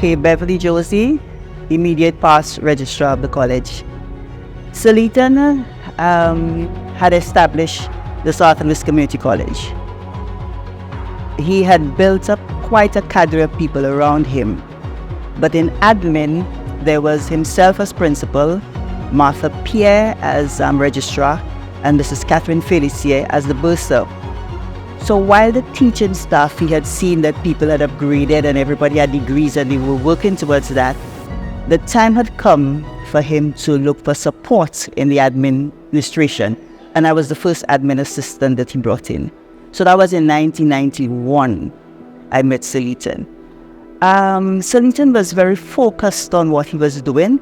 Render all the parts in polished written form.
Okay, Beverley Josie, immediate past registrar of the college. Sir Leton had established the Southern West Community College. He had built up quite a cadre of people around him. But in admin, there was himself as principal, Martha Pierre as registrar, and Mrs. Catherine Felicia as the bursar. So while the teaching staff, he had seen that people had upgraded and everybody had degrees and they were working towards that, the time had come for him to look for support in the administration. And I was the first admin assistant that he brought in. So that was in 1991, I met Sir Leton. Sir Leton was very focused on what he was doing.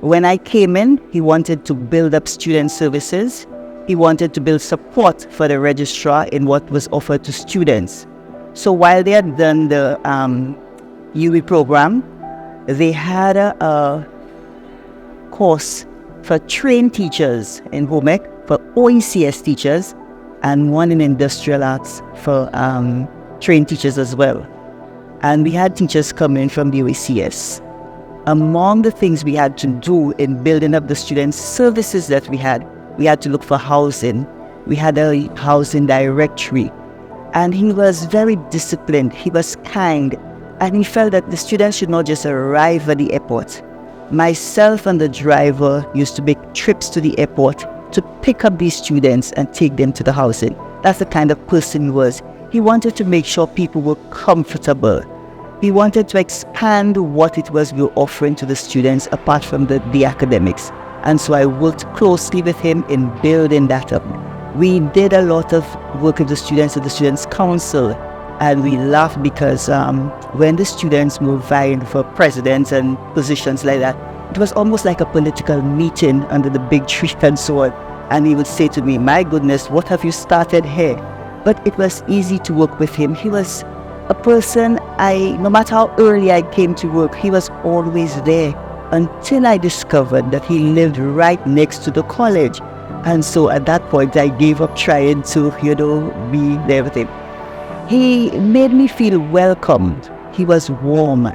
When I came in, he wanted to build up student services. He wanted to build support for the registrar in what was offered to students. So while they had done the UE program, they had a course for trained teachers in home ec, for OECS teachers, and one in industrial arts for trained teachers as well. And we had teachers coming from the OECS. Among the things we had to do in building up the student services that we had to look for housing. We had a housing directory. And he was very disciplined. He was kind. And he felt that the students should not just arrive at the airport. Myself and the driver used to make trips to the airport to pick up these students and take them to the housing. That's the kind of person he was. He wanted to make sure people were comfortable. He wanted to expand what it was we were offering to the students apart from the academics. And so I worked closely with him in building that up. We did a lot of work with the students at the Students' Council, and we laughed because when the students were vying for presidents and positions like that, it was almost like a political meeting under the big tree and so on. And he would say to me, "My goodness, what have you started here?" But it was easy to work with him. He was a person, no matter how early I came to work, he was always there. Until I discovered that he lived right next to the college. And so at that point, I gave up trying to, be there with him. He made me feel welcomed. He was warm.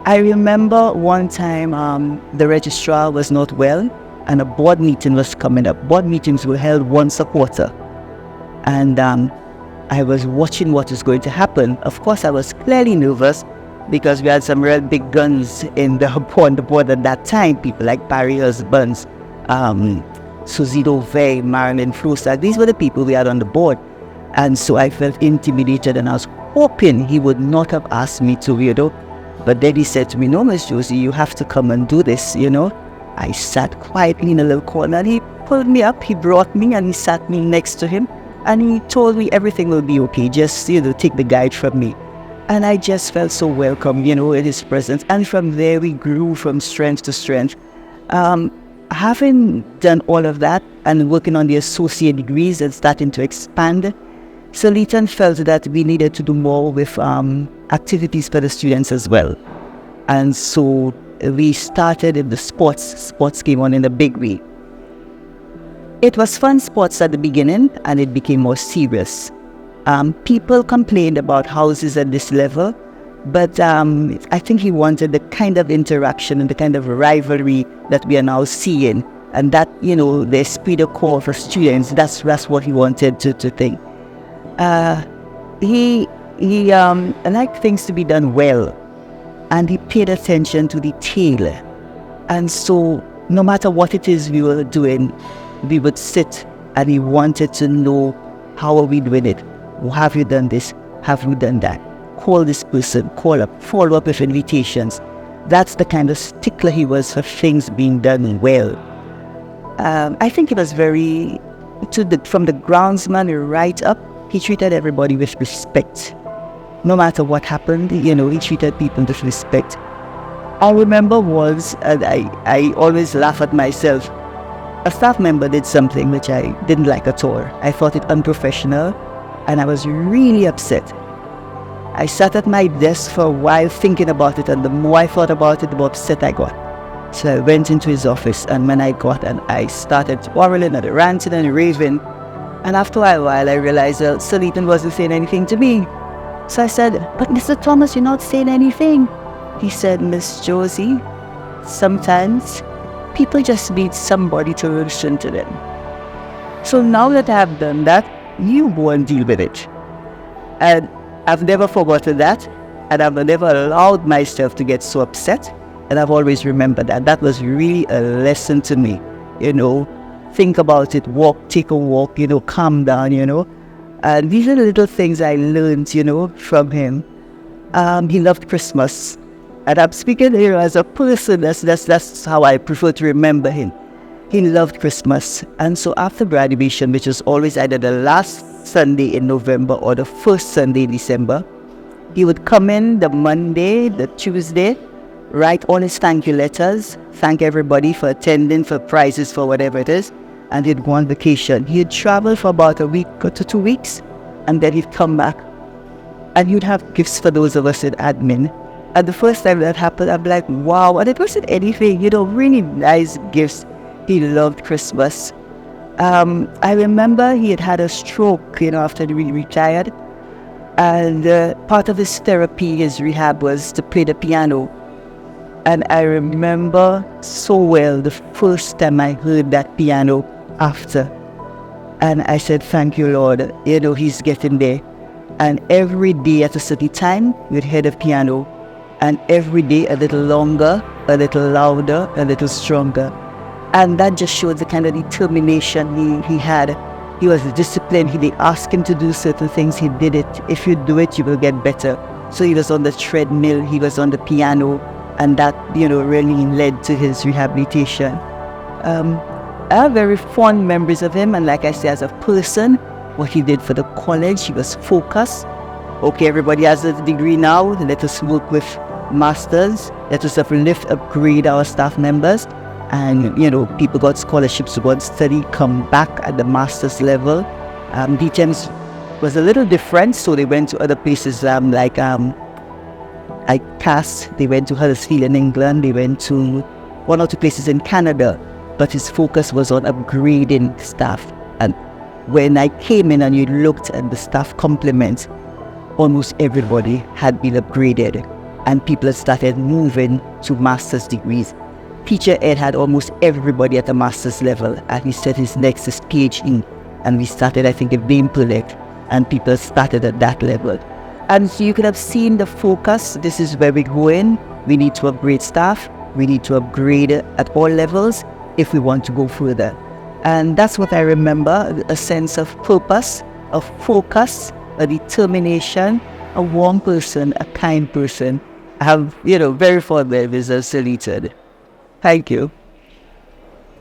I remember one time the registrar was not well and a board meeting was coming up. Board meetings were held once a quarter. And I was watching what was going to happen. Of course, I was clearly nervous, because we had some real big guns on the board at that time, people like Barry Husbands, Susie Dovey, Marilyn Flosak. These were the people we had on the board. And so I felt intimidated, and I was hoping he would not have asked me to, But then he said to me, "No, Miss Josie, you have to come and do this, I sat quietly in a little corner, and he pulled me up, he brought me, and he sat me next to him, and he told me everything will be okay, just, take the guide from me. And I just felt so welcome, in his presence. And from there, we grew from strength to strength. Having done all of that and working on the associate degrees and starting to expand, Sir Leton felt that we needed to do more with activities for the students as well. And so we started in the sports. Sports came on in a big way. It was fun sports at the beginning, and it became more serious. People complained about houses at this level, but I think he wanted the kind of interaction and the kind of rivalry that we are now seeing, and that, the esprit de corps for students, that's what he wanted to think. He liked things to be done well, and he paid attention to detail. And so no matter what it is we were doing, we would sit, and he wanted to know, how are we doing it? Have you done this? Have you done that? Call this person, call up, follow up with invitations. That's the kind of stickler he was for things being done well. I think he was very, from the groundsman right up, he treated everybody with respect. No matter what happened, he treated people with respect. I remember once, and I always laugh at myself, a staff member did something which I didn't like at all. I thought it unprofessional, and I was really upset. I sat at my desk for a while thinking about it, and the more I thought about it, the more upset I got. So I went into his office, and when I got, and I started quarreling and ranting and raving, and after a while I realized Sir Leton wasn't saying anything to me. So I said, "But Mr. Thomas, you're not saying anything." He said, Miss Josie, sometimes people just need somebody to listen to them. So now that I've done that, you go and deal with it. And I've never forgotten that, and I've never allowed myself to get so upset, and I've always remembered that. That was really a lesson to me, think about it, take a walk, calm down, And these are the little things I learned, from him. He loved Christmas. And I'm speaking here as a person, that's how I prefer to remember him. He loved Christmas. And so after graduation, which was always either the last Sunday in November or the first Sunday in December, he would come in the Monday, the Tuesday, write all his thank you letters, thank everybody for attending, for prizes, for whatever it is, and he'd go on vacation. He'd travel for about a week to 2 weeks, and then he'd come back. And he'd have gifts for those of us in admin. And the first time that happened, I'm like, wow, and it wasn't anything, really nice gifts. He loved Christmas. I remember he had a stroke, after he retired. And part of his therapy, his rehab, was to play the piano. And I remember so well the first time I heard that piano after. And I said, thank you, Lord. He's getting there. And every day at a certain time, we'd hear the piano. And every day a little longer, a little louder, a little stronger. And that just showed the kind of determination he had. He was disciplined. They asked him to do certain things. He did it. If you do it, you will get better. So he was on the treadmill. He was on the piano. And that, really led to his rehabilitation. I have very fond memories of him. And like I say, as a person, what he did for the college, he was focused. Okay, everybody has a degree now. Let us work with masters. Let us upgrade our staff members. And, people got scholarships to go and study, come back at the master's level. DTEMS was a little different, so they went to other places like CAS. They went to Huddersfield in England. They went to 1 or 2 places in Canada. But his focus was on upgrading staff. And when I came in and you looked at the staff complement, almost everybody had been upgraded. And people had started moving to master's degrees. Teacher Ed had almost everybody at the master's level, and he said his next is PhD. And we started, I think, at Bain Project, and people started at that level. And so you could have seen the focus. This is where we're going. We need to upgrade staff. We need to upgrade at all levels if we want to go further. And that's what I remember, a sense of purpose, of focus, a determination, a warm person, a kind person. I have, very fond memories of Sir Leton. Thank you.